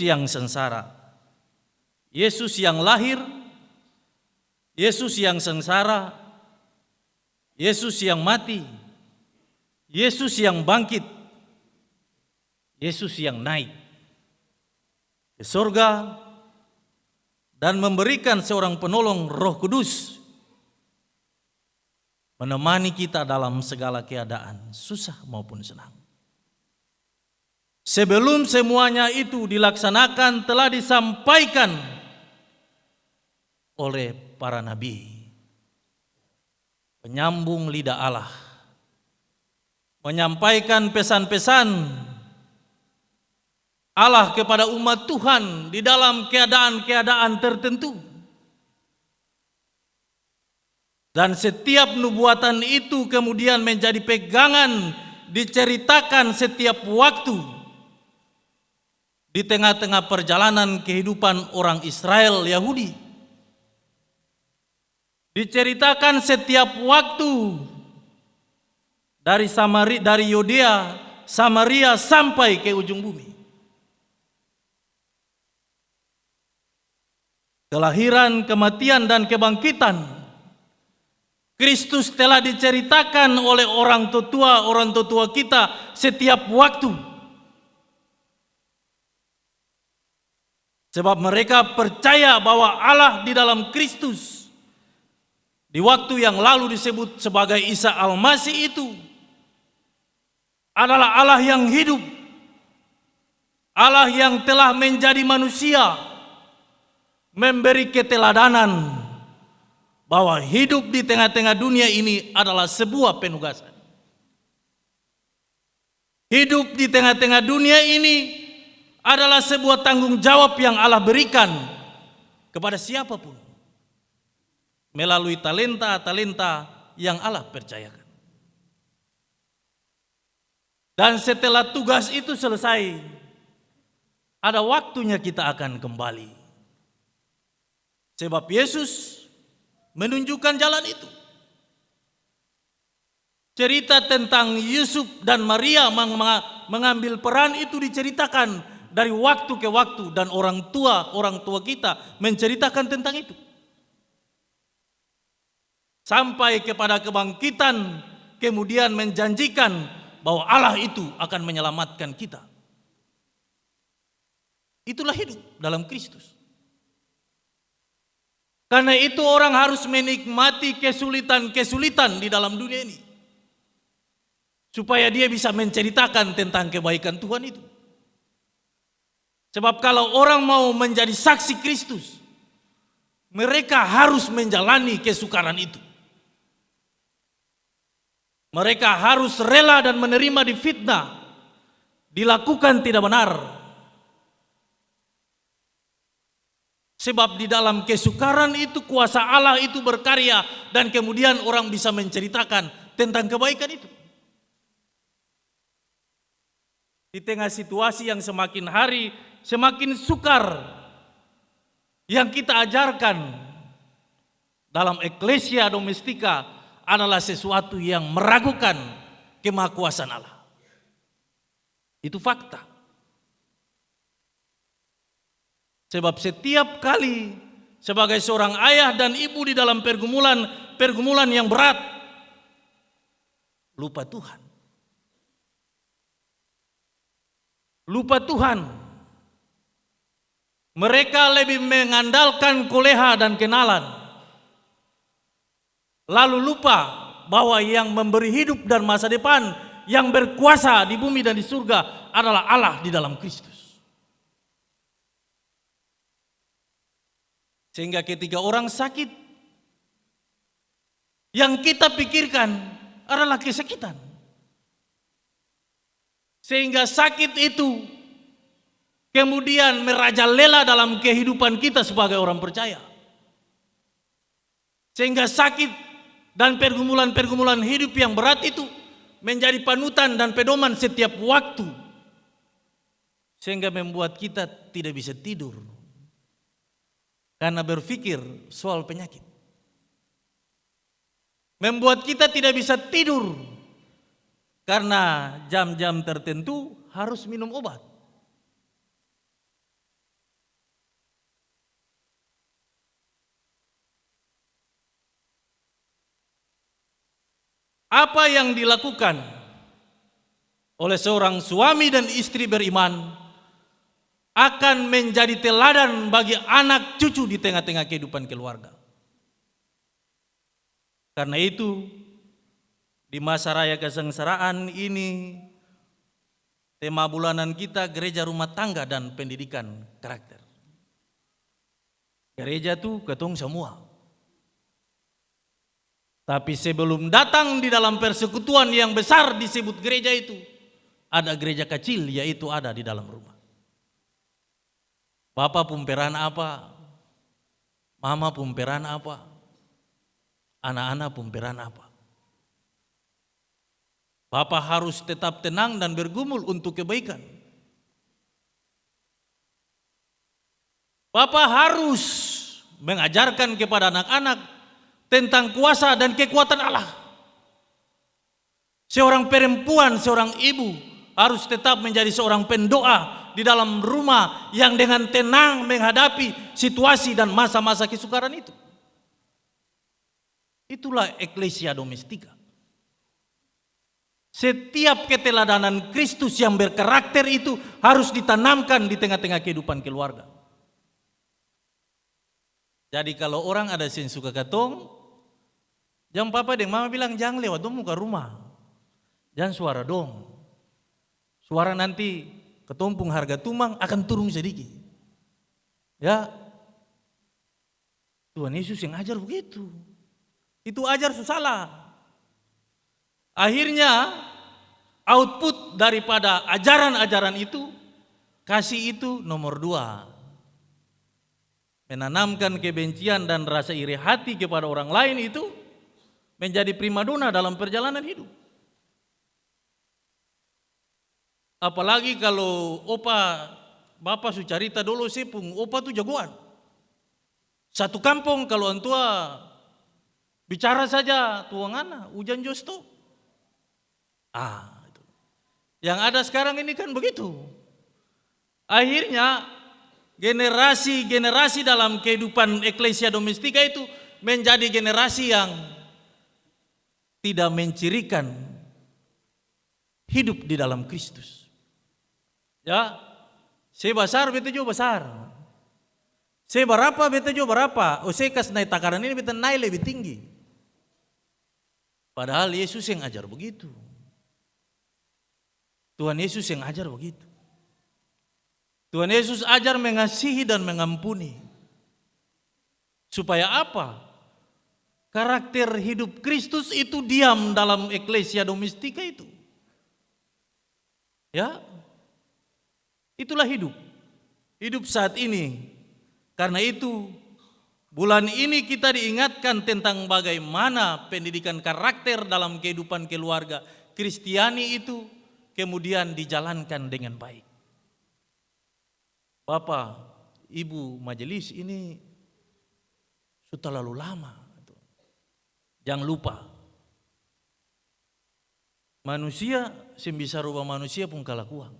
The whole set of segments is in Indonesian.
yang sengsara, Yesus yang lahir, Yesus yang sengsara, Yesus yang mati, Yesus yang bangkit, Yesus yang naik ke surga dan memberikan seorang penolong, Roh Kudus, menemani kita dalam segala keadaan, susah maupun senang. Sebelum semuanya itu dilaksanakan, telah disampaikan oleh para nabi, penyambung lidah Allah, menyampaikan pesan-pesan Allah kepada umat Tuhan di dalam keadaan-keadaan tertentu. Dan setiap nubuatan itu kemudian menjadi pegangan, diceritakan setiap waktu di tengah-tengah perjalanan kehidupan orang Israel Yahudi. Diceritakan setiap waktu dari Yudea, Samaria sampai ke ujung bumi. Kelahiran, kematian, dan kebangkitan Kristus telah diceritakan oleh orang tua kita setiap waktu. Sebab mereka percaya bahwa Allah di dalam Kristus di waktu yang lalu disebut sebagai Isa Al-Masih itu adalah Allah yang hidup, Allah yang telah menjadi manusia, memberi keteladanan bahwa hidup di tengah-tengah dunia ini adalah sebuah penugasan. Hidup di tengah-tengah dunia ini adalah sebuah tanggung jawab yang Allah berikan kepada siapapun melalui talenta-talenta yang Allah percayakan. Dan setelah tugas itu selesai, ada waktunya kita akan kembali. Sebab Yesus menunjukkan jalan itu. Cerita tentang Yusuf dan Maria mengambil peran itu diceritakan dari waktu ke waktu, dan orang tua kita menceritakan tentang itu. Sampai kepada kebangkitan, kemudian menjanjikan bahwa Allah itu akan menyelamatkan kita. Itulah hidup dalam Kristus. Karena itu orang harus menikmati kesulitan-kesulitan di dalam dunia ini, supaya dia bisa menceritakan tentang kebaikan Tuhan itu. Sebab kalau orang mau menjadi saksi Kristus, mereka harus menjalani kesukaran itu. Mereka harus rela dan menerima difitnah, dilakukan tidak benar. Sebab di dalam kesukaran itu kuasa Allah itu berkarya, dan kemudian orang bisa menceritakan tentang kebaikan itu. Di tengah situasi yang semakin hari semakin sukar, yang kita ajarkan dalam Ecclesia Domestika adalah sesuatu yang meragukan kemahakuasaan Allah. Itu fakta. Sebab setiap kali sebagai seorang ayah dan ibu di dalam pergumulan yang berat, lupa Tuhan. Lupa Tuhan. Mereka lebih mengandalkan koleha dan kenalan. Lalu lupa bahwa yang memberi hidup dan masa depan, yang berkuasa di bumi dan di surga adalah Allah di dalam Kristus. Sehingga ketika orang sakit, yang kita pikirkan adalah kesakitan. Sehingga sakit itu kemudian merajalela dalam kehidupan kita sebagai orang percaya. Sehingga sakit dan pergumulan-pergumulan hidup yang berat itu menjadi panutan dan pedoman setiap waktu. Sehingga membuat kita tidak bisa tidur karena berpikir soal penyakit. Membuat kita tidak bisa tidur karena jam-jam tertentu harus minum obat. Apa yang dilakukan oleh seorang suami dan istri beriman akan menjadi teladan bagi anak cucu di tengah-tengah kehidupan keluarga. Karena itu, di masa raya kesengsaraan ini, tema bulanan kita gereja rumah tangga dan pendidikan karakter. Gereja itu ketong semua. Tapi sebelum datang di dalam persekutuan yang besar disebut gereja itu, ada gereja kecil, yaitu ada di dalam rumah. Bapak pemperan apa? Mama pemperan apa? Anak-anak pemperan apa? Bapak harus tetap tenang dan bergumul untuk kebaikan. Bapak harus mengajarkan kepada anak-anak tentang kuasa dan kekuatan Allah. Seorang perempuan, seorang ibu harus tetap menjadi seorang pendoa di dalam rumah yang dengan tenang menghadapi situasi dan masa-masa kesukaran itu. Itulah eklesia domestika. Setiap keteladanan Kristus yang berkarakter itu harus ditanamkan di tengah-tengah kehidupan keluarga. Jadi kalau orang ada yang suka katong, jangan papa dan mama bilang jangan lewat dong muka rumah. Jangan suara dong. Suara nanti ketumpung harga tumang akan turun sedikit. Ya, Tuhan Yesus yang ajar begitu. Itu ajar salah. Akhirnya output daripada ajaran-ajaran itu, kasih itu nomor 2. Menanamkan kebencian dan rasa iri hati kepada orang lain itu menjadi primadona dalam perjalanan hidup. Apalagi kalau bapak su carita dulu sepung, opa tuh jagoan. Satu kampung kalau antua bicara saja tuangana, hujan josto. Itu. Yang ada sekarang ini kan begitu. Akhirnya generasi dalam kehidupan eklesia domestika itu menjadi generasi yang tidak mencirikan hidup di dalam Kristus. Ya, saya besar, beta juga besar. Saya berapa, beta juga berapa. Saya kas naik takaran ini, beta naik lebih tinggi. Padahal Yesus yang ajar begitu. Tuhan Yesus yang ajar begitu. Tuhan Yesus ajar mengasihi dan mengampuni. Supaya apa? Karakter hidup Kristus itu diam dalam eklesia domestika itu. Ya, itulah hidup. Hidup saat ini. Karena itu, bulan ini kita diingatkan tentang bagaimana pendidikan karakter dalam kehidupan keluarga Kristiani itu kemudian dijalankan dengan baik. Bapak, Ibu majelis ini sudah terlalu lama. Jangan lupa, manusia yang bisa rubah manusia pun kalakuan.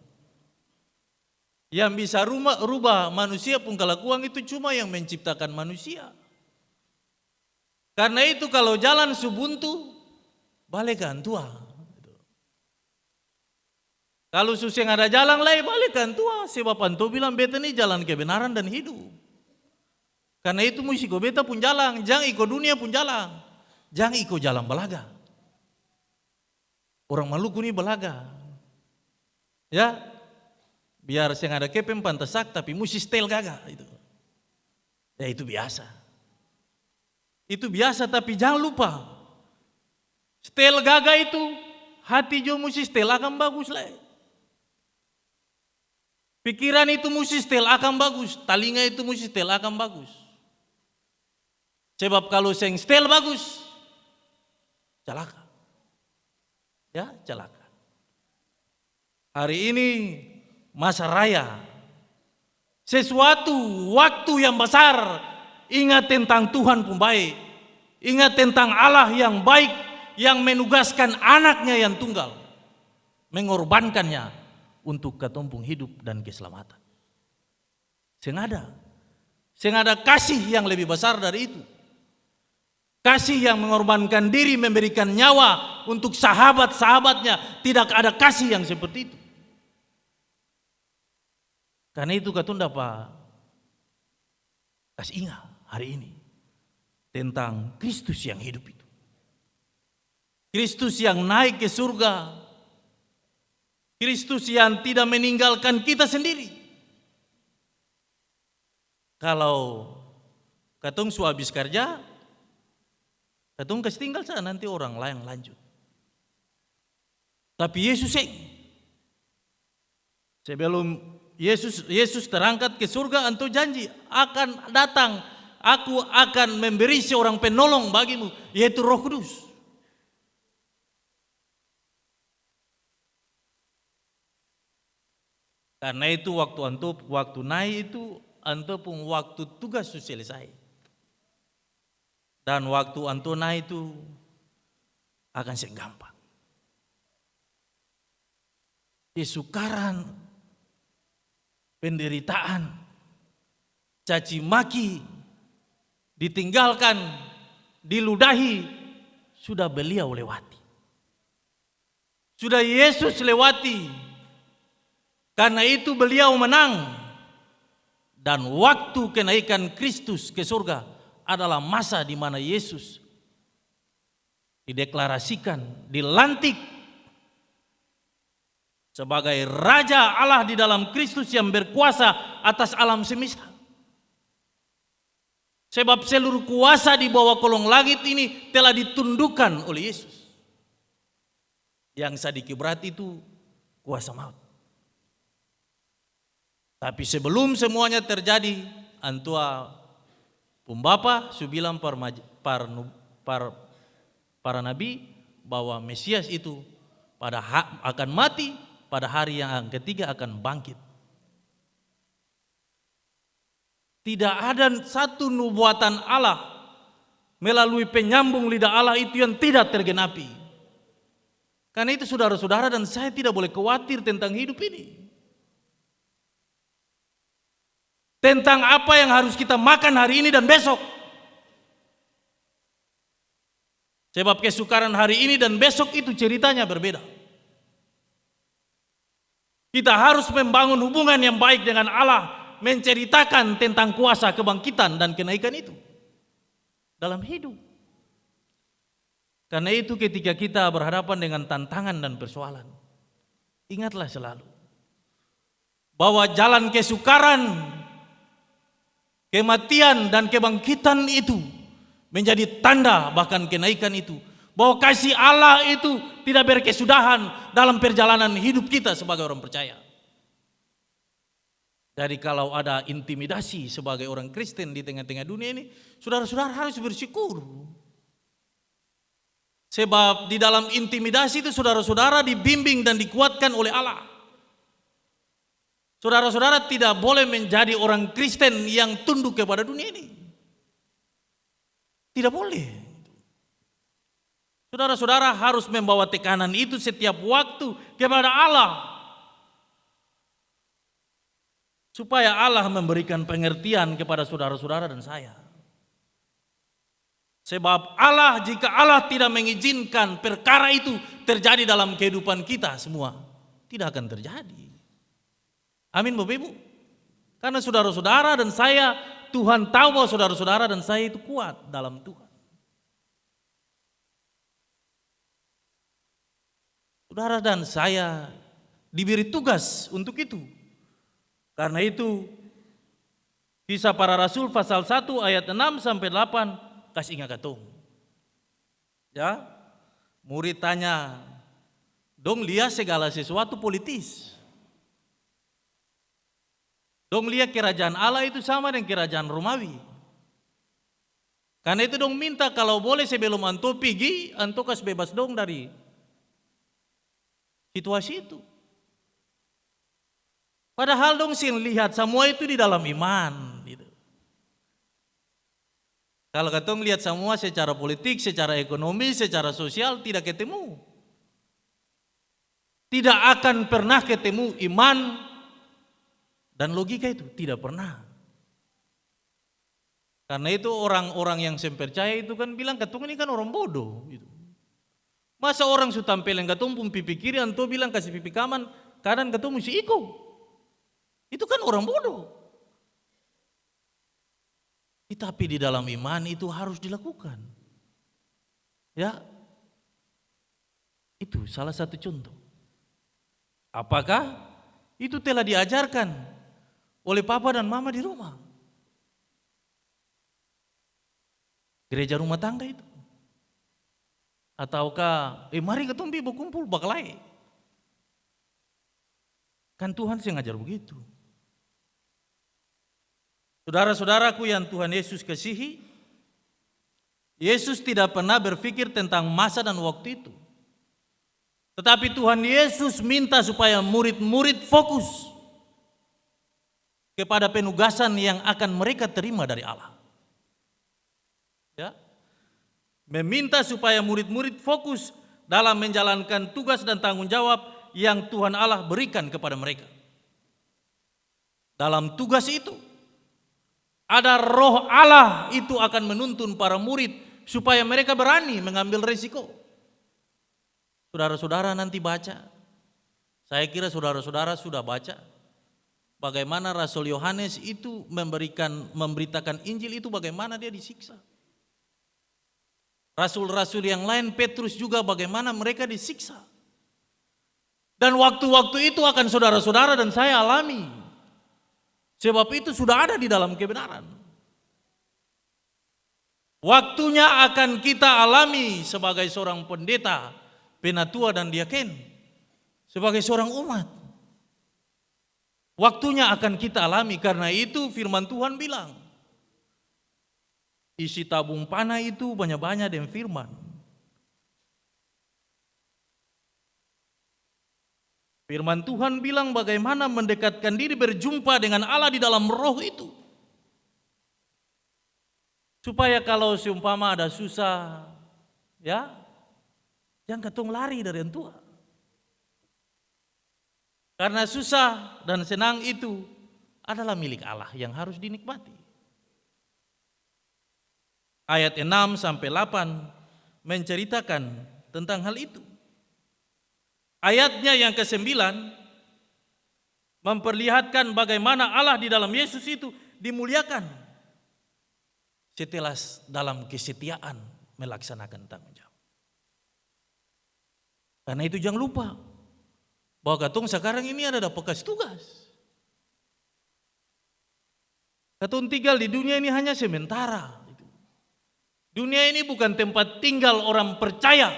Yang bisa rubah manusia pun kalakuan itu cuma yang menciptakan manusia. Karena itu kalau jalan subuntu, balik ke antua. Kalau susah ada jalan lain, balik ke antua. Sebab antua bilang beta ini jalan kebenaran dan hidup. Karena itu mesti ikut beta pun jalan, jangan ikut dunia pun jalan. Jangan ikut jalan belaga. Orang Maluku ini belaga. Ya, biar saya ada kepem pantasak tapi mesti setel gagah itu. Ya itu biasa. Itu biasa tapi jangan lupa. Setel gagah itu hati jo mesti setel akan bagus lah. Pikiran itu mesti setel akan bagus, talinga itu mesti setel akan bagus. Sebab kalau seng setel bagus, celaka. Ya, celaka. Hari ini masa raya. Sesuatu waktu yang besar, ingat tentang Tuhan pun baik. Ingat tentang Allah yang baik, yang menugaskan anaknya yang tunggal. Mengorbankannya untuk ketumpung hidup dan keselamatan. Seng ada kasih yang lebih besar dari itu. Kasih yang mengorbankan diri, memberikan nyawa untuk sahabat-sahabatnya. Tidak ada kasih yang seperti itu. Karena itu katunda Pak, kasih ingat hari ini tentang Kristus yang hidup itu. Kristus yang naik ke surga. Kristus yang tidak meninggalkan kita sendiri. Kalau katong su habis kerja, katong kasih tinggal saja, nanti orang lain lanjut. Tapi Yesus sebelum Yesus terangkat ke surga, antu janji akan datang, aku akan memberi seorang penolong bagimu, yaitu Roh Kudus. Karena itu waktu naik itu antu pun waktu tugas sudah selesai. Dan waktu antu naik itu akan gampang. Kesukaran, penderitaan, caci maki, ditinggalkan, diludahi, sudah beliau lewati. Sudah Yesus lewati. Karena itu beliau menang. Dan waktu kenaikan Kristus ke surga adalah masa di mana Yesus dideklarasikan, dilantik sebagai Raja Allah di dalam Kristus yang berkuasa atas alam semesta. Sebab seluruh kuasa di bawah kolong langit ini telah ditundukkan oleh Yesus. Yang sadiki berat itu kuasa maut. Tapi sebelum semuanya terjadi, antua Pumbapa su bilang para nabi bahwa Mesias itu akan mati, pada hari yang ketiga akan bangkit. Tidak ada satu nubuatan Allah melalui penyambung lidah Allah itu yang tidak tergenapi. Karena itu saudara-saudara dan saya tidak boleh khawatir tentang hidup ini. Tentang apa yang harus kita makan hari ini dan besok. Sebab kesukaran hari ini dan besok itu ceritanya berbeda. Kita harus membangun hubungan yang baik dengan Allah, menceritakan tentang kuasa kebangkitan dan kenaikan itu dalam hidup. Karena itu ketika kita berhadapan dengan tantangan dan persoalan, ingatlah selalu bahwa jalan kesukaran, kematian dan kebangkitan itu menjadi tanda bahkan kenaikan itu. Bahwa kasih Allah itu tidak berkesudahan dalam perjalanan hidup kita sebagai orang percaya. Jadi kalau ada intimidasi sebagai orang Kristen di tengah-tengah dunia ini, saudara-saudara harus bersyukur. Sebab di dalam intimidasi itu saudara-saudara dibimbing dan dikuatkan oleh Allah. Saudara-saudara tidak boleh menjadi orang Kristen yang tunduk kepada dunia ini. Tidak boleh. Saudara-saudara harus membawa tekanan itu setiap waktu kepada Allah. Supaya Allah memberikan pengertian kepada saudara-saudara dan saya. Sebab jika Allah tidak mengizinkan perkara itu terjadi dalam kehidupan kita semua, tidak akan terjadi. Amin Bapak Ibu. Karena saudara-saudara dan saya, Tuhan tahu bahwa saudara-saudara dan saya itu kuat dalam Tuhan. Saudara dan saya diberi tugas untuk itu. Karena itu Kisah Para Rasul pasal 1 ayat 6 sampai 8 kasih ingat katong. Ya, murid tanya, dong lihat segala sesuatu politis. Dong lihat kerajaan Allah itu sama dengan kerajaan Romawi. Karena itu dong minta kalau boleh sebelum anto pergi, anto kas bebas dong dari situasi itu. Padahal dong sih lihat semua itu di dalam iman. Gitu. Kalau katong lihat semua secara politik, secara ekonomi, secara sosial tidak ketemu. Tidak akan pernah ketemu iman dan logika itu tidak pernah. Karena itu orang-orang yang sempercaya itu kan bilang katong ini kan orang bodoh. Gitu. Masa orang su tampilin katong pun pipi kiri, anto bilang kasih pipi kanan katong mesti ikut. Itu kan orang bodoh. Tapi di dalam iman itu harus dilakukan. Ya, itu salah satu contoh. Apakah itu telah diajarkan oleh papa dan mama di rumah? Gereja rumah tangga itu? Ataukah, mari ketemu berkumpul bakalai? Kan Tuhan sih ngajar begitu. Saudara-saudaraku yang Tuhan Yesus kasihi, Yesus tidak pernah berpikir tentang masa dan waktu itu. Tetapi Tuhan Yesus minta supaya murid-murid fokus kepada penugasan yang akan mereka terima dari Allah. Ya. Meminta supaya murid-murid fokus dalam menjalankan tugas dan tanggung jawab yang Tuhan Allah berikan kepada mereka. Dalam tugas itu, ada roh Allah itu akan menuntun para murid supaya mereka berani mengambil risiko. Saudara-saudara nanti baca. Saya kira saudara-saudara sudah baca bagaimana Rasul Yohanes itu memberitakan Injil itu bagaimana dia disiksa. Rasul-rasul yang lain, Petrus juga bagaimana mereka disiksa. Dan waktu-waktu itu akan saudara-saudara dan saya alami. Sebab itu sudah ada di dalam kebenaran. Waktunya akan kita alami sebagai seorang pendeta, penatua dan diaken. Sebagai seorang umat. Waktunya akan kita alami, karena itu firman Tuhan bilang, isi tabung panah itu banyak-banyak dan firman. Firman Tuhan bilang bagaimana mendekatkan diri berjumpa dengan Allah di dalam roh itu. Supaya kalau seumpama ada susah, ya, jangan ketong lari dari yang tua. Karena susah dan senang itu adalah milik Allah yang harus dinikmati. Ayat 6 sampai 8 menceritakan tentang hal itu. Ayatnya yang ke-9 memperlihatkan bagaimana Allah di dalam Yesus itu dimuliakan setelah dalam kesetiaan melaksanakan tanggung jawab. Karena itu jangan lupa bahwa katong sekarang ini ada bekas tugas. Katong tinggal di dunia ini hanya sementara. Dunia ini bukan tempat tinggal orang percaya.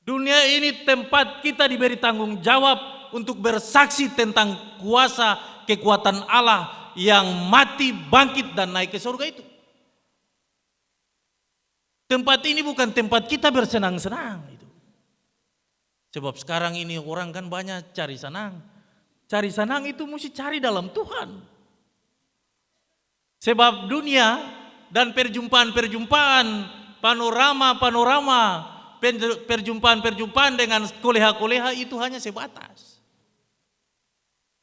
Dunia ini tempat kita diberi tanggung jawab untuk bersaksi tentang kuasa kekuatan Allah yang mati, bangkit dan naik ke surga itu. Tempat ini bukan tempat kita bersenang-senang. Sebab sekarang ini orang kan banyak cari senang. Cari senang itu mesti cari dalam Tuhan. Sebab dunia dan perjumpaan-perjumpaan, panorama-panorama, perjumpaan-perjumpaan dengan koleha-koleha itu hanya sebatas.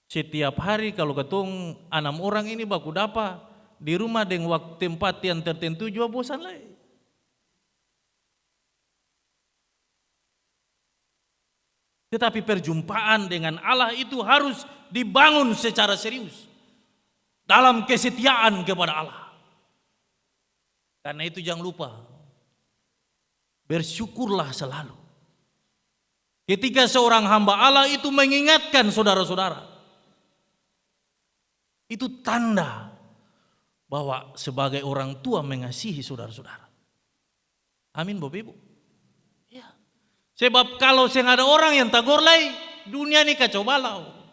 Setiap hari kalau ketong 6 orang ini baku dapat di rumah dengan waktu tempat yang tertentu juga bosan lagi. Tetapi perjumpaan dengan Allah itu harus dibangun secara serius dalam kesetiaan kepada Allah. Karena itu jangan lupa, bersyukurlah selalu. Ketika seorang hamba Allah itu mengingatkan saudara-saudara, itu tanda bahwa sebagai orang tua mengasihi saudara-saudara. Amin Bapak Ibu. Ya. Sebab kalau ada orang yang tagor lagi, dunia ini kacau balau.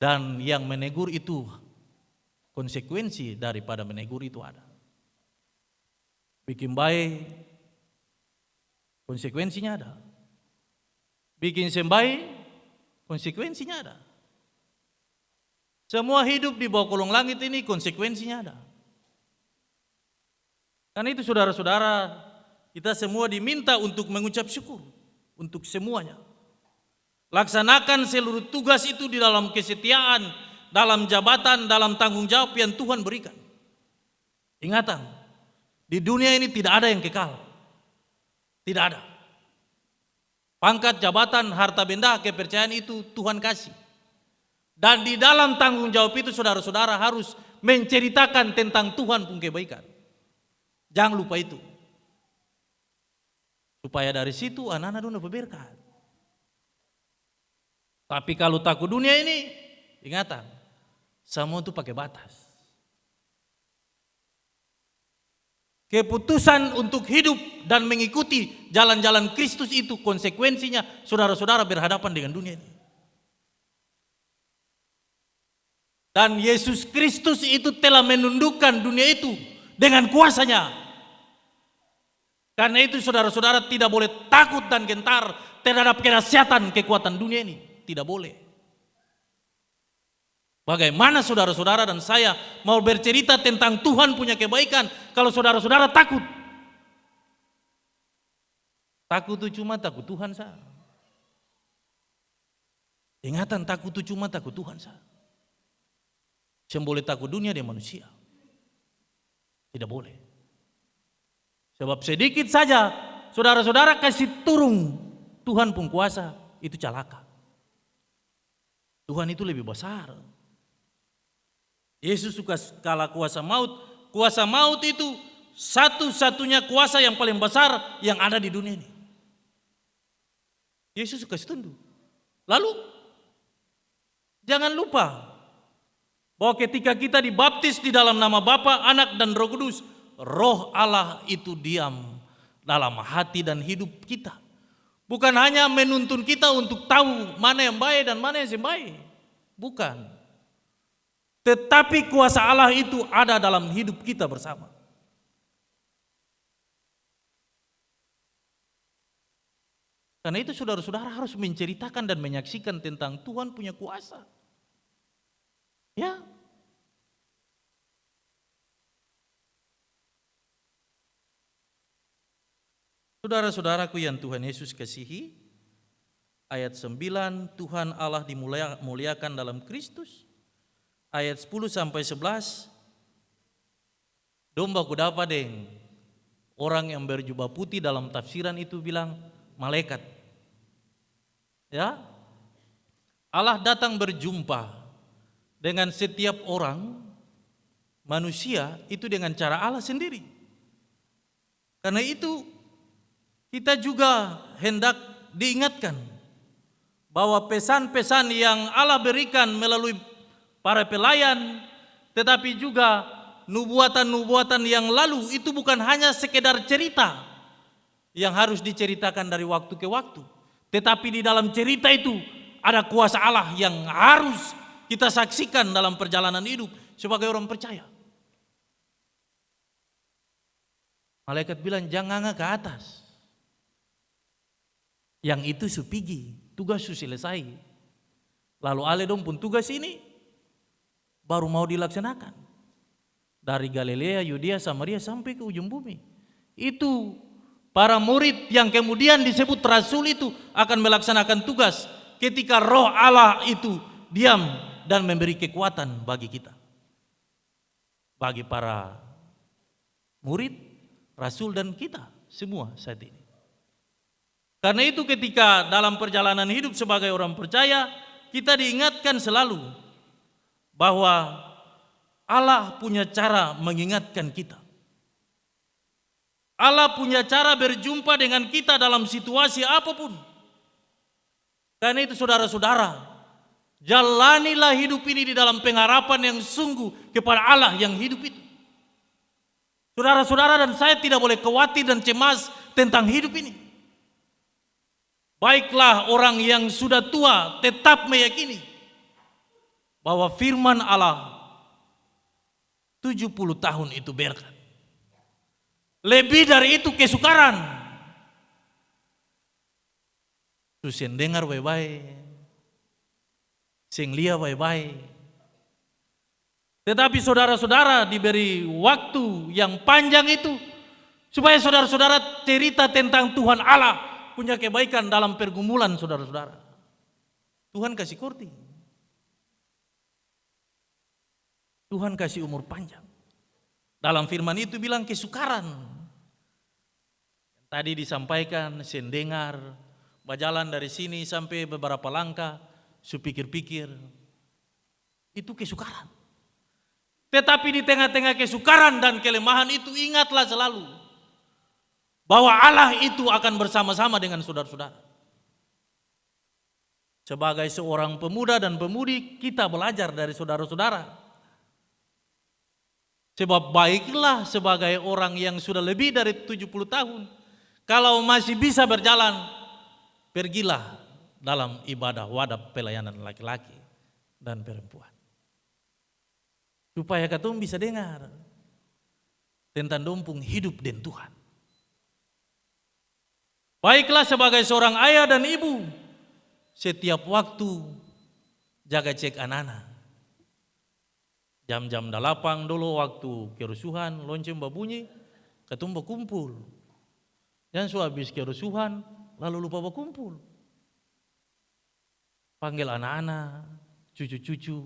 Dan yang menegur itu, konsekuensi daripada menegur itu ada. Bikin baik, konsekuensinya ada. Bikin sembaik, konsekuensinya ada. Semua hidup di bawah kolong langit ini konsekuensinya ada. Karena itu saudara-saudara, kita semua diminta untuk mengucap syukur untuk semuanya. Laksanakan seluruh tugas itu di dalam kesetiaan, dalam jabatan, dalam tanggung jawab yang Tuhan berikan. Ingatan, di dunia ini tidak ada yang kekal. Tidak ada. Pangkat, jabatan, harta benda, kepercayaan itu Tuhan kasih. Dan di dalam tanggung jawab itu saudara-saudara harus menceritakan tentang Tuhan pun kebaikan. Jangan lupa itu. Supaya dari situ anak-anak dunia berberkat. Tapi kalau takut dunia ini, ingatan, semua itu pakai batas. Keputusan untuk hidup dan mengikuti jalan-jalan Kristus itu konsekuensinya saudara-saudara berhadapan dengan dunia ini. Dan Yesus Kristus itu telah menundukkan dunia itu dengan kuasanya. Karena itu saudara-saudara tidak boleh takut dan gentar terhadap kedahsyatan kekuatan dunia ini. Tidak boleh. Bagaimana saudara-saudara dan saya mau bercerita tentang Tuhan punya kebaikan kalau saudara-saudara takut? Takut itu cuma takut Tuhan saja. Ingatan, takut itu cuma takut Tuhan saja. Yang boleh takut dunia dan manusia. Tidak boleh. Sebab sedikit saja saudara-saudara kasih turun Tuhan pun kuasa, itu celaka. Tuhan itu lebih besar. Yesus suka kalah kuasa maut. Kuasa maut itu satu-satunya kuasa yang paling besar yang ada di dunia ini. Yesus kasih tunduk. Lalu jangan lupa bahwa ketika kita dibaptis di dalam nama Bapa, Anak dan Roh Kudus, Roh Allah itu diam dalam hati dan hidup kita. Bukan hanya menuntun kita untuk tahu mana yang baik dan mana yang baik. Bukan. Tetapi kuasa Allah itu ada dalam hidup kita bersama. Karena itu saudara-saudara harus menceritakan dan menyaksikan tentang Tuhan punya kuasa. Ya. Saudara-saudaraku yang Tuhan Yesus kasihi, ayat 9, Tuhan Allah dimuliakan dalam Kristus. Ayat 10 sampai 11, domba kudapa deng. Orang yang berjubah putih dalam tafsiran itu bilang malaikat. Ya. Allah datang berjumpa dengan setiap orang manusia itu dengan cara Allah sendiri. Karena itu kita juga hendak diingatkan bahwa pesan-pesan yang Allah berikan melalui para pelayan, tetapi juga nubuatan-nubuatan yang lalu itu bukan hanya sekedar cerita yang harus diceritakan dari waktu ke waktu. Tetapi di dalam cerita itu ada kuasa Allah yang harus kita saksikan dalam perjalanan hidup sebagai orang percaya. Malaikat bilang jangan ke atas. Yang itu supigi, tugas su selesai. Lalu ale dong pun tugas ini baru mau dilaksanakan. Dari Galilea, Yudea, Samaria sampai ke ujung bumi. Itu para murid yang kemudian disebut rasul itu akan melaksanakan tugas ketika Roh Allah itu diam dan memberi kekuatan bagi kita. Bagi para murid, rasul dan kita semua saat ini. Karena itu ketika dalam perjalanan hidup sebagai orang percaya, kita diingatkan selalu bahwa Allah punya cara mengingatkan kita. Allah punya cara berjumpa dengan kita dalam situasi apapun. Karena itu saudara-saudara, jalanilah hidup ini di dalam pengharapan yang sungguh kepada Allah yang hidup itu. Saudara-saudara dan saya tidak boleh khawatir dan cemas tentang hidup ini. Baiklah orang yang sudah tua tetap meyakini bahwa firman Allah 70 tahun itu berkat. Lebih dari itu kesukaran. Susen dengar baik-baik, sing lia baik-baik. Tetapi saudara-saudara diberi waktu yang panjang itu supaya saudara-saudara cerita tentang Tuhan Allah punya kebaikan dalam pergumulan saudara-saudara. Tuhan kasih kurti. Tuhan kasih umur panjang. Dalam firman itu bilang kesukaran. Tadi disampaikan, saya dengar, berjalan dari sini sampai beberapa langkah, saya pikir-pikir, itu kesukaran. Tetapi di tengah-tengah kesukaran dan kelemahan itu ingatlah selalu bahwa Allah itu akan bersama-sama dengan saudara-saudara. Sebagai seorang pemuda dan pemudi, kita belajar dari saudara-saudara. Sebab baiklah sebagai orang yang sudah lebih dari 70 tahun, kalau masih bisa berjalan, pergilah dalam ibadah wadap pelayanan laki-laki dan perempuan. Supaya katong bisa dengar tentang dompung hidup dengan Tuhan. Baiklah sebagai seorang ayah dan ibu, setiap waktu jaga cek anak-anak. Jam-jam 8 dulu waktu kerusuhan, lonceng berbunyi, katong berkumpul. Dan so habis kerusuhan, lalu lupa berkumpul. Panggil anak-anak, cucu-cucu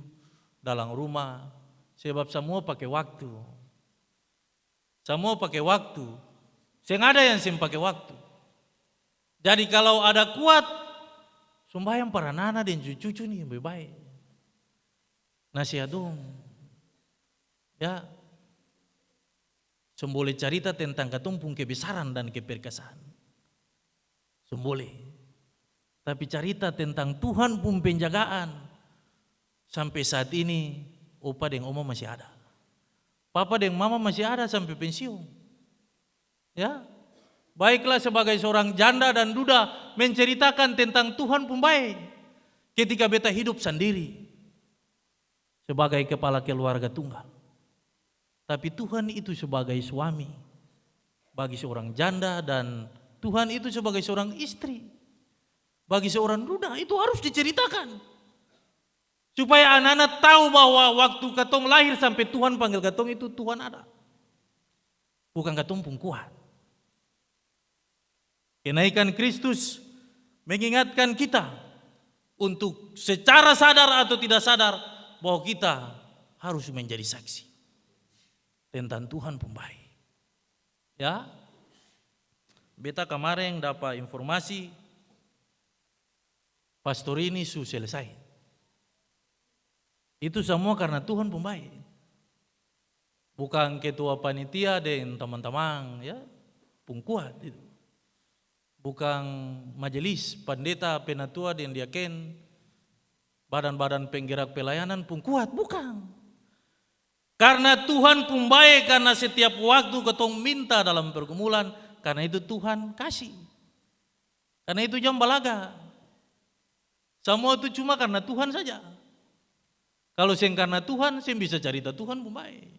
dalam rumah, sebab semua pakai waktu. Semua pakai waktu. Seng ada yang seng pakai waktu. Jadi kalau ada kuat, sembahyang para anak dan cucu-cucu nih lebih baik. Nasihat dong. Ya, semboleh cerita tentang katumpung kebesaran dan keperkasaan. Semboleh. Tapi cerita tentang Tuhan pun penjagaan. Sampai saat ini, opa dan oma masih ada. Papa dan mama masih ada sampai pensiun. Ya, baiklah sebagai seorang janda dan duda menceritakan tentang Tuhan pun baik. Ketika beta hidup sendiri. Sebagai kepala keluarga tunggal. Tapi Tuhan itu sebagai suami bagi seorang janda dan Tuhan itu sebagai seorang istri bagi seorang duda, itu harus diceritakan supaya anak-anak tahu bahwa waktu katong lahir sampai Tuhan panggil katong itu Tuhan ada, bukan katong pun kuat. Kenaikan Kristus mengingatkan kita untuk secara sadar atau tidak sadar bahwa kita harus menjadi saksi tentang Tuhan pun baik. Ya, beta kemarin dapat informasi pastor ini sudah selesai. Itu semua karena Tuhan pun baik. Bukan ketua panitia dan teman-teman, ya, pun kuat itu. Bukan majelis pendeta, penatua dan diaken, badan-badan penggerak pelayanan pun kuat, bukan. Karena Tuhan pun baik, karena setiap waktu ketong minta dalam pergumulan, karena itu Tuhan kasih. Karena itu jangan balaga. Semua itu cuma karena Tuhan saja. Kalau sing karena Tuhan, sing bisa cerita Tuhan pun baik.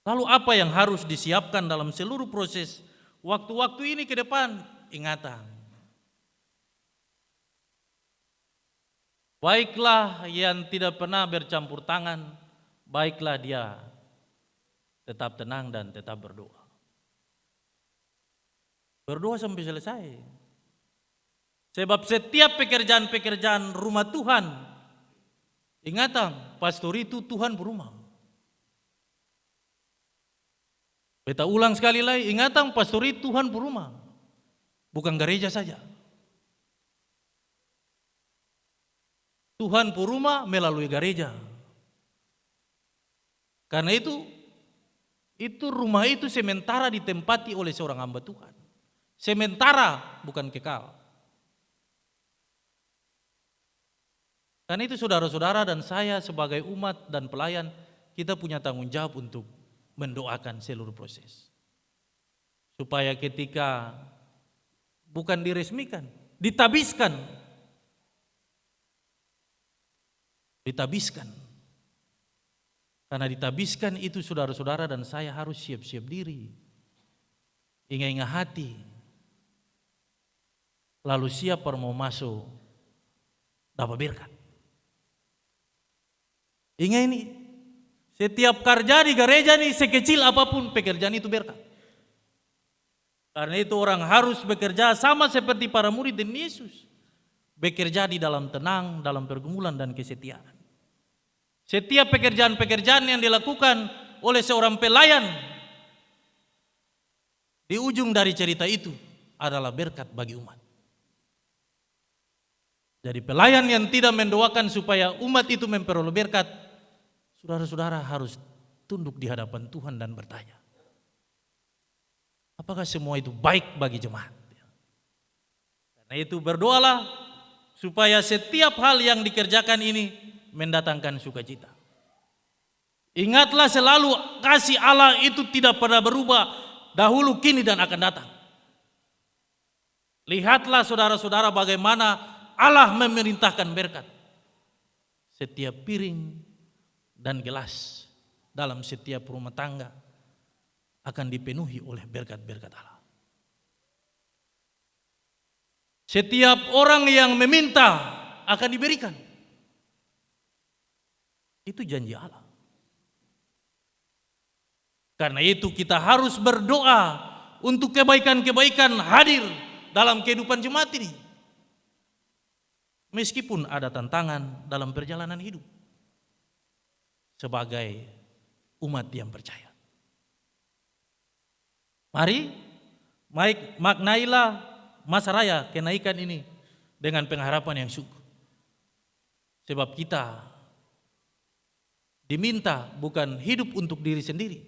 Lalu apa yang harus disiapkan dalam seluruh proses waktu-waktu ini ke depan? Ingatan. Baiklah yang tidak pernah bercampur tangan, baiklah dia tetap tenang dan tetap berdoa. Berdoa sampai selesai. Sebab setiap pekerjaan-pekerjaan rumah Tuhan, ingatan, pastor itu Tuhan berumah. Beta ulang sekali lagi, ingatan, pastor itu Tuhan berumah. Bukan gereja saja. Tuhan puruma melalui gereja. Karena itu rumah itu sementara ditempati oleh seorang hamba Tuhan. Sementara, bukan kekal. Karena itu saudara-saudara dan saya sebagai umat dan pelayan, kita punya tanggung jawab untuk mendoakan seluruh proses. Supaya ketika bukan diresmikan, ditabiskan. Karena ditabiskan itu saudara-saudara dan saya harus siap-siap diri. Ingat-ingat hati. Lalu siap mau masuk dapat berkat. Ingat ini, setiap kerja di gereja ini sekecil apapun pekerjaan itu berkat. Karena itu orang harus bekerja sama seperti para murid dan Yesus. bekerja di dalam tenang, dalam pergumulan dan kesetiaan. Setiap pekerjaan-pekerjaan yang dilakukan oleh seorang pelayan, di ujung dari cerita itu adalah berkat bagi umat. Jadi pelayan yang tidak mendoakan supaya umat itu memperoleh berkat, saudara-saudara harus tunduk di hadapan Tuhan dan bertanya, apakah semua itu baik bagi jemaat? Karena itu berdoalah supaya setiap hal yang dikerjakan ini mendatangkan sukacita. Ingatlah selalu, kasih Allah itu tidak pernah berubah, dahulu, kini, dan akan datang. Lihatlah saudara-saudara bagaimana Allah memerintahkan berkat. Setiap piring dan gelas dalam setiap rumah tangga akan dipenuhi oleh berkat-berkat Allah. Setiap orang yang meminta akan diberikan. Itu janji Allah. Karena itu kita harus berdoa untuk kebaikan-kebaikan hadir dalam kehidupan jemaat ini. Meskipun ada tantangan dalam perjalanan hidup. Sebagai umat yang percaya. Mari maknailah masa raya kenaikan ini dengan pengharapan yang sungguh. Sebab kita diminta bukan hidup untuk diri sendiri,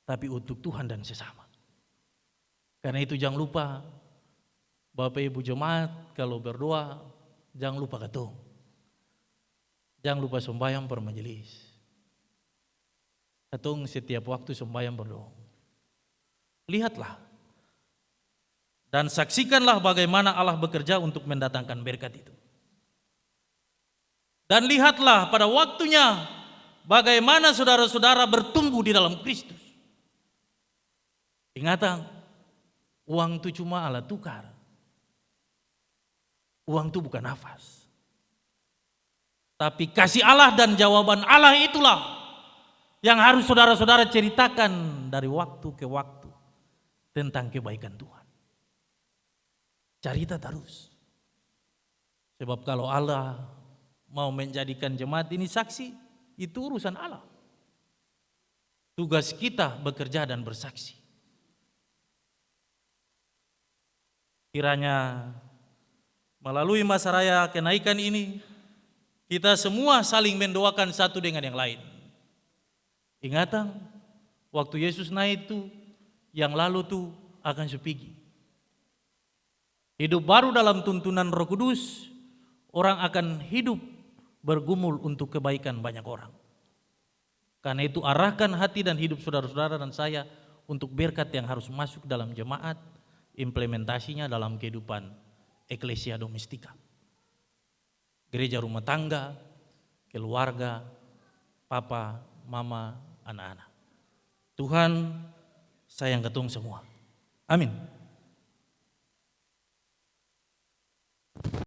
tapi untuk Tuhan dan sesama. Karena itu jangan lupa, Bapak Ibu jemaat, kalau berdoa jangan lupa ketung. Jangan lupa sembahyang per majelis. Ketung setiap waktu sembahyang berdoa. Lihatlah dan saksikanlah bagaimana Allah bekerja untuk mendatangkan berkat itu. Dan lihatlah pada waktunya bagaimana saudara-saudara bertumbuh di dalam Kristus. Ingatan, uang itu cuma alat tukar. Uang itu bukan nafas. Tapi kasih Allah dan jawaban Allah itulah yang harus saudara-saudara ceritakan dari waktu ke waktu tentang kebaikan Tuhan. Cerita terus. Sebab kalau Allah mau menjadikan jemaat ini saksi, itu urusan Allah. Tugas kita bekerja dan bersaksi. Kiranya melalui masa raya kenaikan ini, kita semua saling mendoakan satu dengan yang lain. Ingatan, waktu Yesus naik itu, yang lalu tuh akan sepigi. Hidup baru dalam tuntunan Roh Kudus, orang akan hidup bergumul untuk kebaikan banyak orang. Karena itu arahkan hati dan hidup saudara-saudara dan saya untuk berkat yang harus masuk dalam jemaat, implementasinya dalam kehidupan eklesia domestika. Gereja rumah tangga, keluarga, papa, mama, anak-anak. Tuhan sayang ketung semua. Amin.